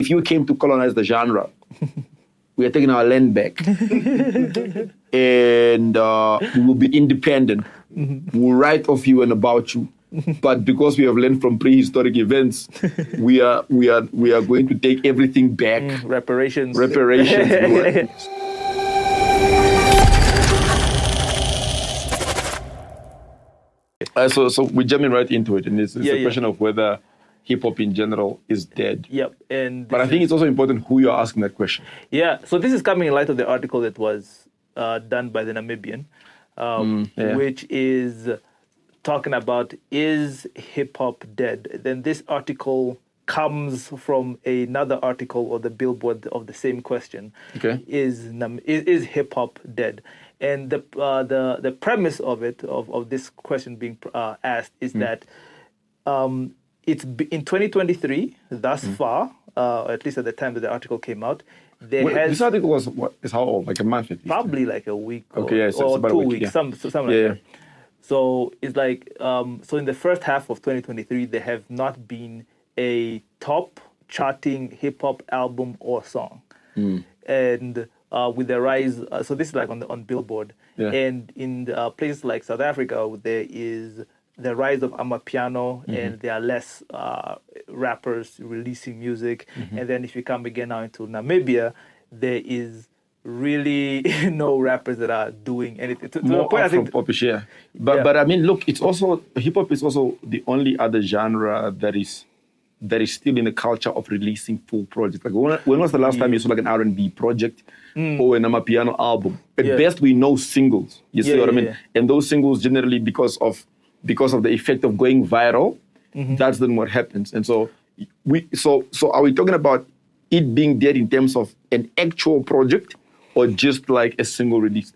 if you came to colonize the genre, we are taking our land back. And we will be independent. We'll write of you and about you. But because we have learned from prehistoric events, we are going to take everything back. Reparations. So we're jumping right into it, and it's a question of whether hip hop in general is dead. Yep. But I think it's also important who you're asking that question. Yeah. So this is coming in light of the article that was done by the Namibian, which is talking about, is hip hop dead? Then this article comes from another article of the Billboard of the same question. Okay. Is hip hop dead? And the premise of it, of this question being asked, is that it's in 2023 thus far, at least at the time that the article came out. This article was is how old? Like a month at least? Probably like a week or 2 weeks, something like that. So it's like, so in the first half of 2023, there have not been a top charting hip hop album or song. And with the rise, so this is like on Billboard. And in places like South Africa, there is the rise of Amapiano, and there are less rappers releasing music. And then if you come again now into Namibia, there is really no rappers that are doing anything. To More the point, I think Afropop-ish, But I mean, look, it's also, hip hop is also the only other genre that is still in the culture of releasing full projects. Like when was the last time you saw like an R&B project or an Amapiano album? At best, we know singles. You see what I mean? And those singles generally, because of the effect of going viral, that's then what happens. And so are we talking about it being dead in terms of an actual project or just like a single release?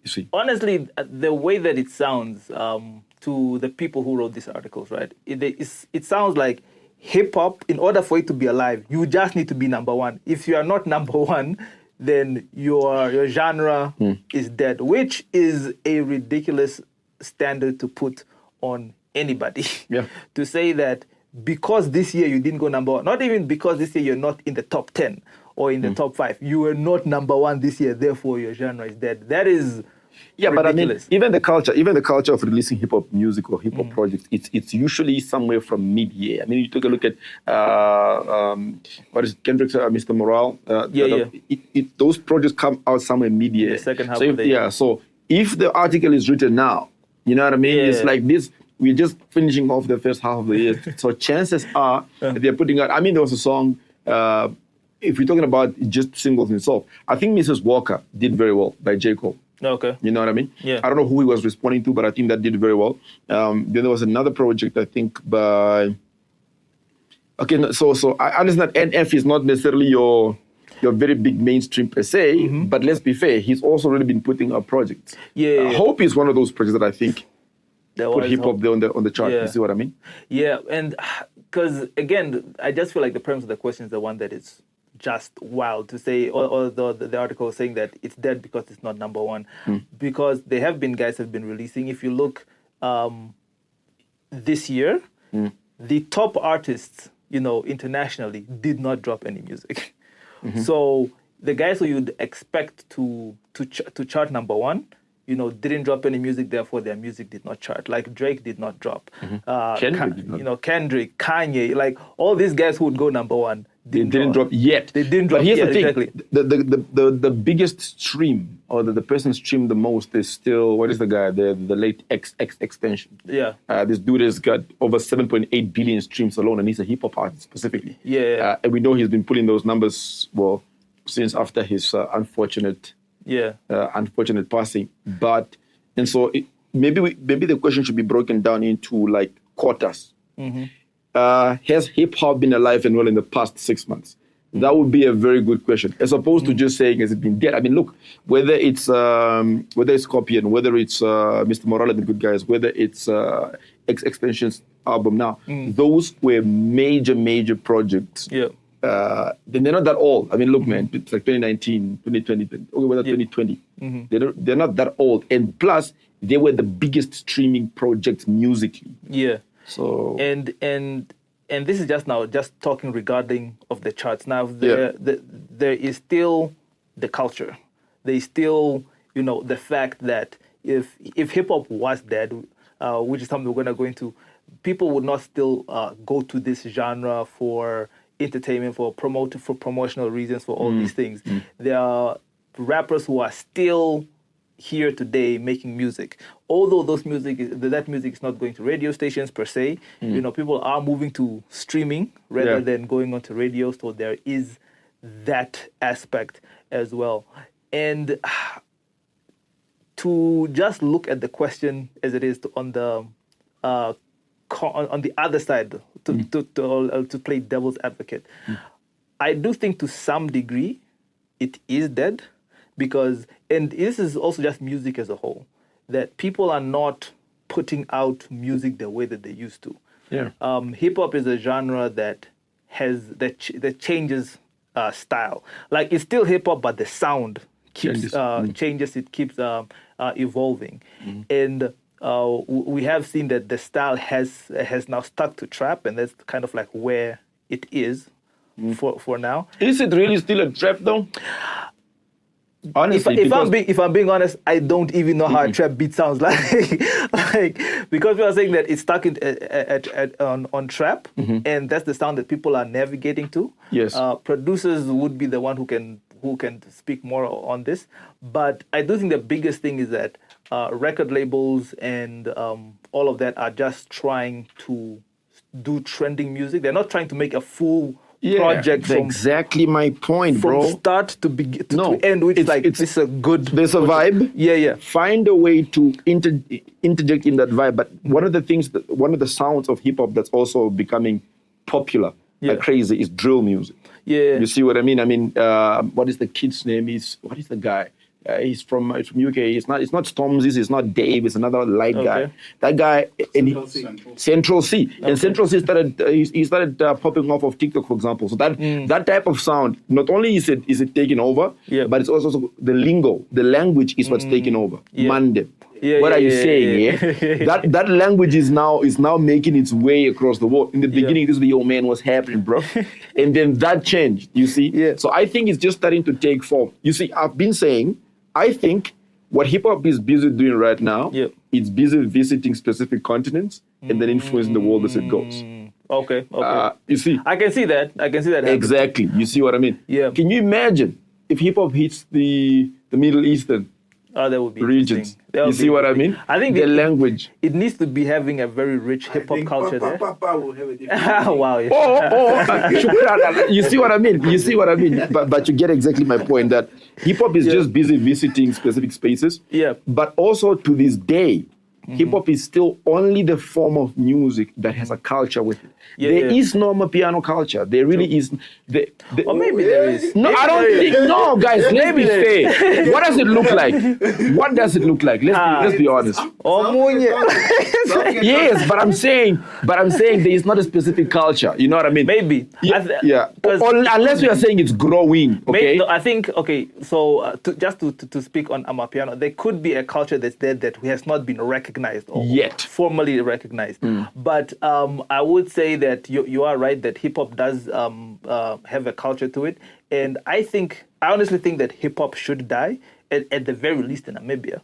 You see? Honestly, the way that it sounds to the people who wrote these articles, right? It sounds like hip hop, in order for it to be alive, you just need to be number one. If you are not number one, then your genre is dead, which is a ridiculous standard to put on anybody. To say that because this year you didn't go number one, not even because this year you're not in the top 10 or in the top 5, you were not number one this year, therefore your genre is dead. That is ridiculous. But I mean, even the culture of releasing hip hop music or hip hop projects, it's usually somewhere from mid-year. I mean, you take a look at what is it, Kendrick's Mr. Morale. Those projects come out somewhere mid-year. The second half of the year. So if the article is written now, you know what I mean? It's like this. We're just finishing off the first half of the year. So chances are that they're putting out. I mean, there was a song. If we're talking about just singles in itself, I think Mrs. Walker did very well by J. Cole. Okay. You know what I mean? Yeah. I don't know who he was responding to, but I think that did very well. Then there was another project, I think, by... Okay, so I understand that NF is not necessarily your very big mainstream per se, but let's be fair, he's also really been putting out projects. Hope is one of those projects that I think put hip-hop there on the chart. You see what I mean? Yeah, and because, again, I just feel like the premise of the question is the one that is just wild to say, or the article is saying that it's dead because it's not number one. Because there have been guys that have been releasing. If you look this year, the top artists, internationally did not drop any music. So the guys who you'd expect to chart number one, didn't drop any music, therefore their music did not chart. Like Drake did not drop. Kendrick, Kanye, like all these guys who would go number one didn't drop yet. They didn't drop yet. But here's the thing, the biggest stream, or the person streamed the most is still, what is the guy, the late X extension. This dude has got over 7.8 billion streams alone, and he's a hip hop artist specifically. And we know he's been pulling those numbers, since after his unfortunate passing. And so maybe the question should be broken down into like quarters. Has hip-hop been alive and well in the past 6 months? That would be a very good question, as opposed to just saying, has it been dead? I mean, look, whether it's Scorpion, whether it's Mr. Morale and the Good Guys, whether it's X Extension's album now, those were major projects. Then they're not that old. I mean, look, man, it's like 2019, 2020, 2020. They're not that old. And plus, they were the biggest streaming projects musically. So and and this is just talking regarding of the charts. Now, there is still the culture. There is still, the fact that if hip hop was dead, which is something we're going to go into, people would not still go to this genre for entertainment, for promotional reasons, for all these things. There are rappers who are still here today making music, although that music is not going to radio stations per se. People are moving to streaming rather than going onto radio, so there is that aspect as well. And to just look at the question as it is on the other side, to play devil's advocate, I do think to some degree it is dead. Because, and this is also just music as a whole, that people are not putting out music the way that they used to. Hip hop is a genre that changes style. Like, it's still hip hop, but the sound keeps changes. It keeps evolving, and we have seen that the style has now stuck to trap, and that's kind of like where it is for now. Is it really still a trap though? Honestly, if I'm being honest, I don't even know how a trap beat sounds like. Because we are saying that it's stuck on trap, and that's the sound that people are navigating to. Yes. Producers would be the one who can speak more on this, but I do think the biggest thing is that record labels and all of that are just trying to do trending music. They're not trying to make a full project from exactly my point, from bro. start to end, which it's this a good. There's a vibe. Yeah. Find a way to interject in that vibe. But one of the sounds of hip hop that's also becoming popular like crazy is drill music. Yeah. You see what I mean? I mean, what is the kid's name? What is the guy? He's from UK. It's not Stormzy. It's not Dave. It's another light guy. That guy, Central C. Okay. And Central C started popping off of TikTok, for example. So that type of sound, not only is it taking over, but it's also the lingo, the language is what's taking over. Mande. What are you saying? That language is now making its way across the world. In the beginning, this was yo man, what's happening, bro? And then that changed. You see? So I think it's just starting to take form. You see, I've been saying, I think what hip hop is busy doing right now, it's busy visiting specific continents and then influencing the world as it goes. Okay. You see? I can see that happening. Exactly. You see what I mean? Yeah. Can you imagine if hip hop hits the Middle Eastern that would be regions? You see what I mean? I think the language. It needs to be having a very rich hip hop culture there. Papa will have a different wow. You see what I mean? But you get exactly my point that hip hop is just busy visiting specific spaces. Yeah. But also to this day, hip hop is still only the form of music that has a culture with it. There is no Amapiano culture. There really is. Or maybe there is. No, I don't think. No, guys, let's be fair. What does it look like? Let's be honest. Yes, but I'm saying there is not a specific culture. You know what I mean? Maybe. Unless we are saying it's growing. Okay. Maybe, no, I think. Okay. So to speak on Amapiano, there could be a culture that's there that has not been recognized or formally recognized. But I would say that you are right that hip hop does have a culture to it, and I honestly think that hip hop should die at the very least in Namibia,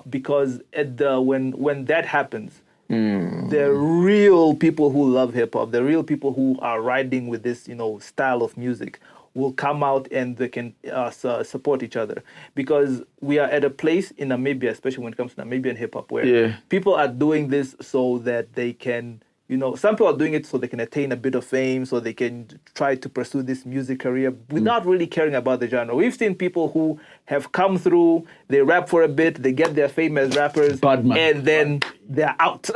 because when that happens, the real people who love hip hop, the real people who are riding with this style of music, will come out and they can support each other, because we are at a place in Namibia, especially when it comes to Namibian hip hop, where people are doing this so that they can. Some people are doing it so they can attain a bit of fame, so they can try to pursue this music career without really caring about the genre. We've seen people who have come through, they rap for a bit, they get their fame as rappers, and then they're out.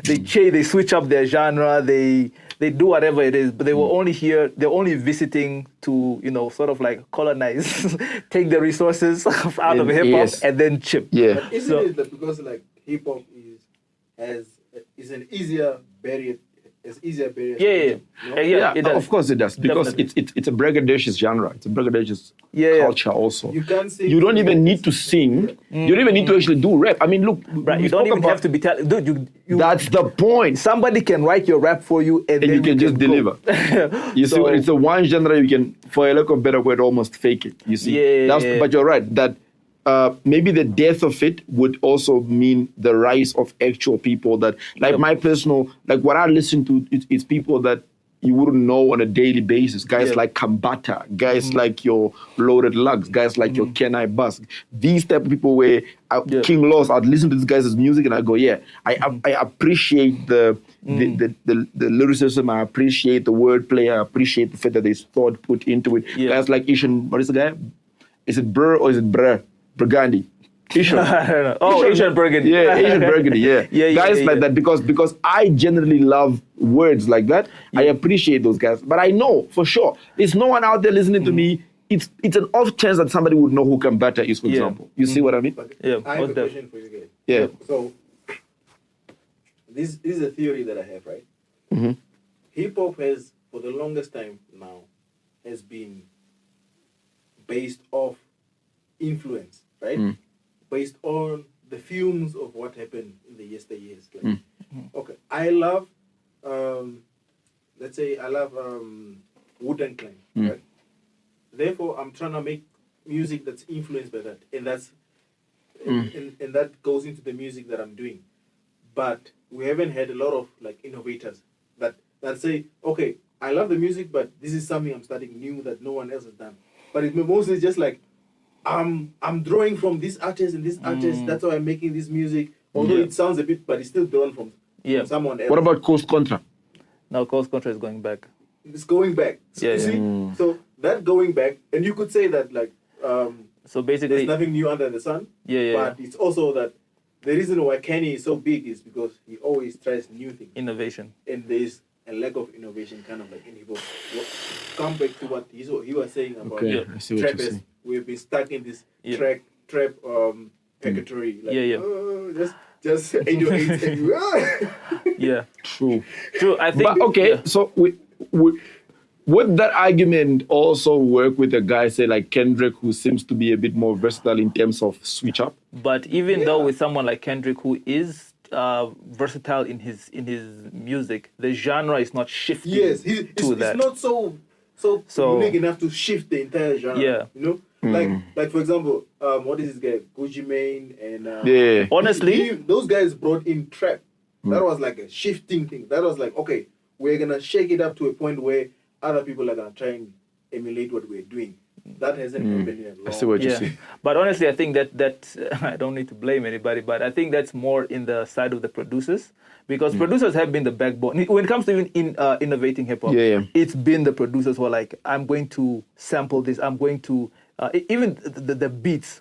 They switch up their genre, they do whatever it is, but they were only here, they're only visiting to, sort of like colonize, take the resources out of hip-hop and then chip. Yeah. But isn't it that because like hip-hop is an easier barrier as easier barriers. Of course it does, because it's a braggadocious genre. It's a braggadocious culture also. You can't sing. You don't even need to sing. You don't even need to actually do rap. I mean, look, you don't even have to be dude. That's the point. Somebody can write your rap for you, and then you can just deliver. You see, it's a one genre you can, for a lack of a better word, almost fake it. You see, but you're right that. Maybe the death of it would also mean the rise of actual people that, like my personal, like what I listen to is people that you wouldn't know on a daily basis. Guys like Kambata, guys like your Loaded Lugs, guys like your Kenai Bus. These type of people where King Laws, I'd listen to this guy's music and I go, I appreciate the lyricism, I appreciate the wordplay, I appreciate the fact that there's thought put into it. Guys like Ishan, what is the guy? Is it Burr or is it Brr? Burgundy. Ishan. I don't know. Oh, Ishan Burgundy. Yeah, Ishan Burgundy, guys like that, because I generally love words like that. I appreciate those guys. But I know for sure, there's no one out there listening to me. It's an off chance that somebody would know who Kambata is, for example. You see what I mean? But I have a question for you guys. Yeah. So, this is a theory that I have, right? Mm-hmm. Hip-hop has, for the longest time now, has been based off influence, right? Based on the fumes of what happened in the yesteryears. Like, okay, I love, let's say I love Wu-Tang Clan, right? Therefore, I'm trying to make music that's influenced by that, and that's and that goes into the music that I'm doing. But we haven't had a lot of like innovators that say, okay, I love the music, but this is something I'm starting new that no one else has done. But it's mostly just like, I'm drawing from this artist and this artist. That's why I'm making this music. Although it sounds a bit, but it's still drawn from someone else. What about Coast Contra? No, Coast Contra is going back. It's going back. So, you see? So that going back, and you could say that like, so basically, there's nothing new under the sun. But it's also that the reason why Kenny is so big is because he always tries new things. Innovation. And there's a lack of innovation, kind of like in hip hop. Come back to what he was saying about trappers. We've been stuck in this trap purgatory. Like, just 808 and True. I think. But so would that argument also work with a guy, say like Kendrick, who seems to be a bit more versatile in terms of switch up? But even though with someone like Kendrick, who is versatile in his music, the genre is not shifting. Yes, it's not so unique enough to shift the entire genre. Yeah, you know. Like for example, what is this guy? Gucci Mane and honestly, those guys brought in trap. That was like a shifting thing. That was like, okay, we're gonna shake it up to a point where other people are gonna try and emulate what we're doing. That hasn't happened in a long. I see what you see. But honestly, I think that I don't need to blame anybody, but I think that's more in the side of the producers, because producers have been the backbone when it comes to even innovating hip hop. It's been the producers who are like, I'm going to sample this. I'm going to even the beats.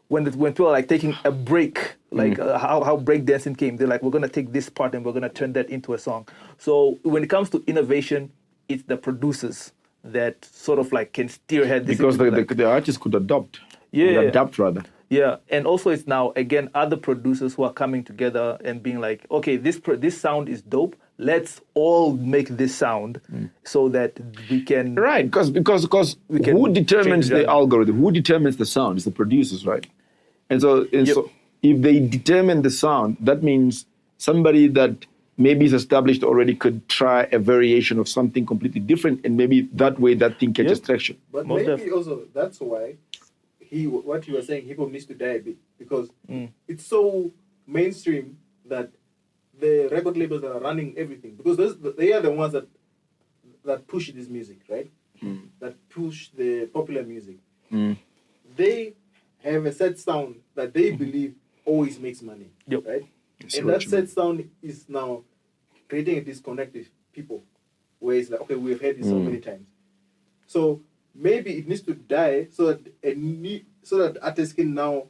When people are like taking a break, like how breakdancing came, they're like, we're gonna take this part and we're gonna turn that into a song. So when it comes to innovation, it's the producers that sort of like can steerhead this. Because the artists could adapt. Adapt rather. Yeah, and also it's now again other producers who are coming together and being like, okay, this sound is dope. Let's all make this sound so that we can. Right, because who determines the algorithm? Who determines the sound? It's the producers, right? And so if they determine the sound, that means somebody that maybe is established already could try a variation of something completely different, and maybe that way that thing catches traction. But maybe also that's why what you were saying, hip hop needs to die a bit, because it's so mainstream that the record labels that are running everything, because they are the ones that push this music, right? That push the popular music. They have a set sound that they believe always makes money, right? And that set sound is now creating a disconnect with people, where it's like, okay, we've heard this so many times. So maybe it needs to die so that artists can now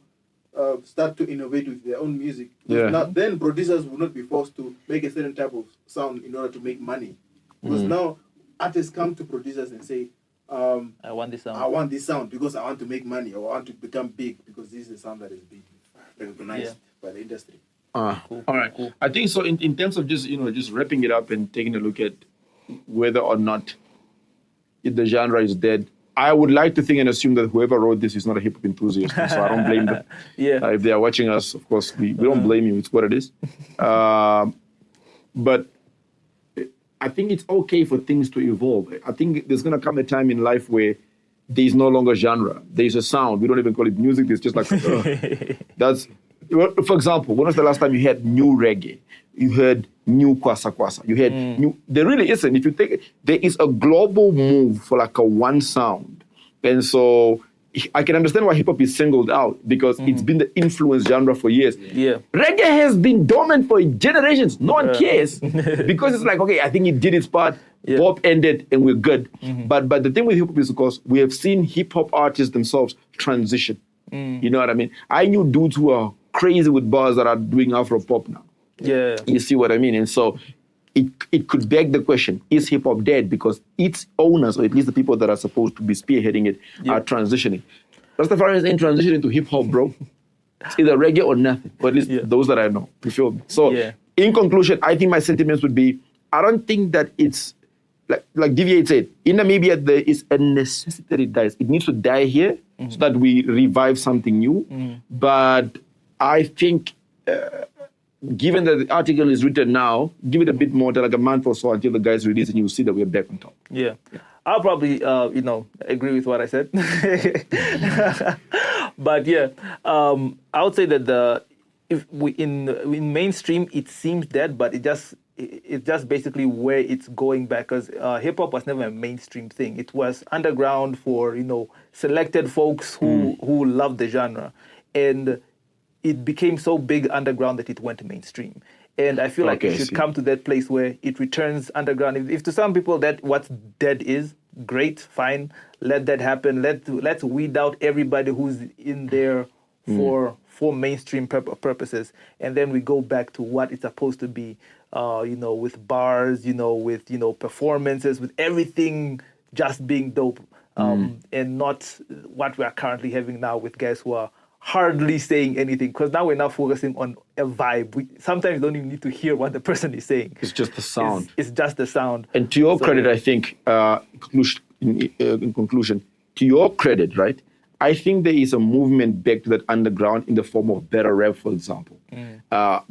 start to innovate with their own music. Now, then producers will not be forced to make a certain type of sound in order to make money. Because now artists come to producers and say, I want this sound. I want this sound because I want to make money, or I want to become big because this is a sound that is being recognized by the industry. Cool. All right. Cool. I think so. In terms of just just wrapping it up and taking a look at whether or not the genre is dead, I would like to think and assume that whoever wrote this is not a hip hop enthusiast, so I don't blame them. Yeah. If they are watching us, of course, we don't blame you. It's what it is. But I think it's okay for things to evolve. I think there's gonna come a time in life where there is no longer genre. There's a sound. We don't even call it music. It's just like that's. For example, when was the last time you had new reggae? You heard new kwasa kwasa. You had new. There really isn't. If you take it, there is a global move for like a one sound, and so I can understand why hip hop is singled out because it's been the influence genre for years. Yeah. Reggae has been dormant for generations. No one cares because it's like, okay, I think it did its part. Yeah. Pop ended and we're good. But the thing with hip hop is, of course, we have seen hip hop artists themselves transition. You know what I mean? I knew dudes who are crazy with bars that are doing Afropop now. Yeah. You see what I mean? And so it could beg the question, is hip hop dead? Because its owners, or at least the people that are supposed to be spearheading it, are transitioning. Rastafari ain't transitioning to hip hop, bro. It's either reggae or nothing, or at least those that I know. You feel me? So in conclusion, I think my sentiments would be, I don't think that it's, like Deviate said, in Namibia, there is a necessity that it dies. It needs to die here so that we revive something new. But I think, given that the article is written now, give it a bit more, like a month or so until the guys release, and you'll see that we're back on top. Yeah. I'll probably, agree with what I said. But yeah, I would say that in mainstream, it seems dead, but it's just basically where it's going back, because hip hop was never a mainstream thing. It was underground for selected folks who loved the genre, and it became so big underground that it went mainstream. And I feel like it should come to that place where it returns underground. If to some people that what's dead is, great, fine, let that happen. Let's weed out everybody who's in there for mainstream purposes, and then we go back to what it's supposed to be. With bars, with performances, with everything just being dope, and not what we are currently having now with guys who are hardly saying anything, because now we're focusing on a vibe. We sometimes don't even need to hear what the person is saying. It's just the sound. It's just the sound. And to your credit, I think, in conclusion, to your credit, right, I think there is a movement back to that underground in the form of better rap, for example.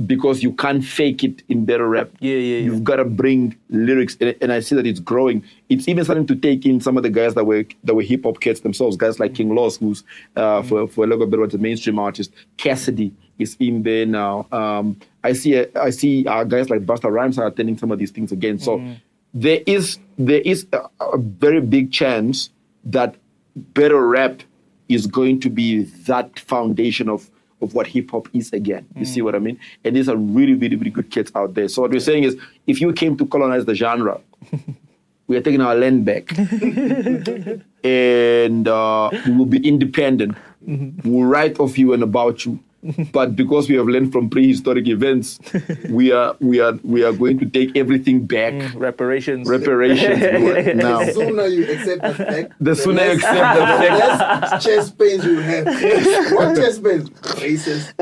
Because you can't fake it in better rap. You've got to bring lyrics, and I see that it's growing. It's even starting to take in some of the guys that were hip hop kids themselves. Guys like King Loss, who's for a little bit was a mainstream artist. Cassidy is in there now. I see guys like Busta Rhymes are attending some of these things again. So there is a very big chance that better rap is going to be that foundation of what hip-hop is again. You see what I mean? And there's a really, really, really good kids out there. So what we're saying is, if you came to colonize the genre, we are taking our land back. And we will be independent. We'll write of you and about you. But because we have learned from prehistoric events, we are going to take everything back. Reparations. Now. The sooner you accept the fact, the sooner you accept the fact, the less chest pains you have. What chest pains? Racist.